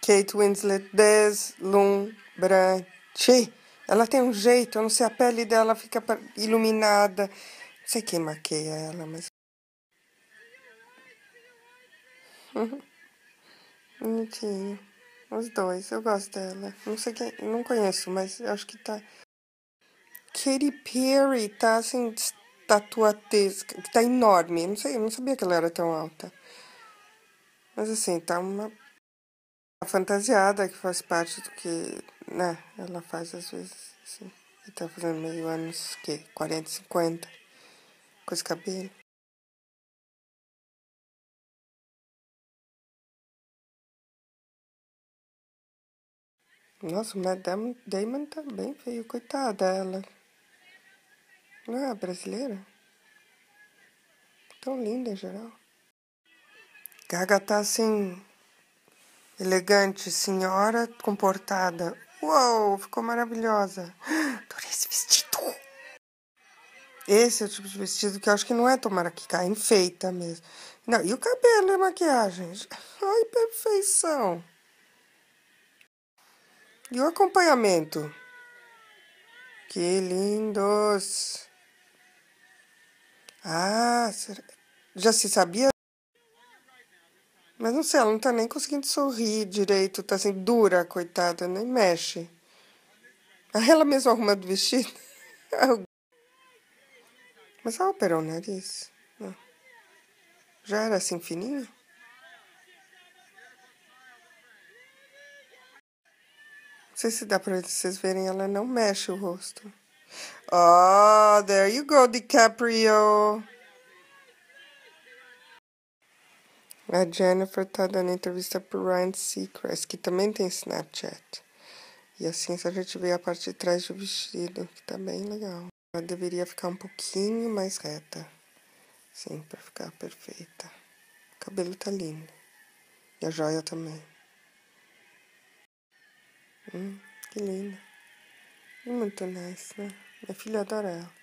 Kate Winslet deslumbrante. Ela tem um jeito, eu não sei, a pele dela fica iluminada. Não sei quem maqueia ela, mas... Bonitinho. Os dois, eu gosto dela. Não sei quem, não conheço, mas eu acho que tá... Katy Perry tá assim, tatuatesca, que tá enorme. Não sei, eu não sabia que ela era tão alta. Mas assim, tá uma fantasiada que faz parte do que, né, ela faz às vezes, assim. E tá fazendo meio anos, que 40, 50, com esse cabelo. Nossa, o Matt Damon tá bem feio, coitada dela. Não é brasileira? Tão linda em geral. Gaga tá assim, elegante, senhora comportada. Uou, ficou maravilhosa. Adorei esse vestido. Esse é o tipo de vestido que eu acho que não é tomara que caia, enfeita mesmo. Não, e o cabelo e a maquiagem? Ai, perfeição. E o acompanhamento? Que lindos. Ah, já se sabia? Mas não sei, ela não tá nem conseguindo sorrir direito, tá assim, dura, coitada, nem mexe. Aí ela mesma arruma do vestido. Mas ela operou o nariz. Não. Já era assim fininho? Não sei se dá pra vocês verem, ela não mexe o rosto. Oh, there you go, DiCaprio. A Jennifer tá dando entrevista pro Ryan Seacrest, que também tem Snapchat. E assim a gente vê a parte de trás do vestido, que tá bem legal. Ela deveria ficar um pouquinho mais reta. Sim, pra ficar perfeita. O cabelo tá lindo. E a joia também. Que linda. Muito nice, né? Minha filha adora ela.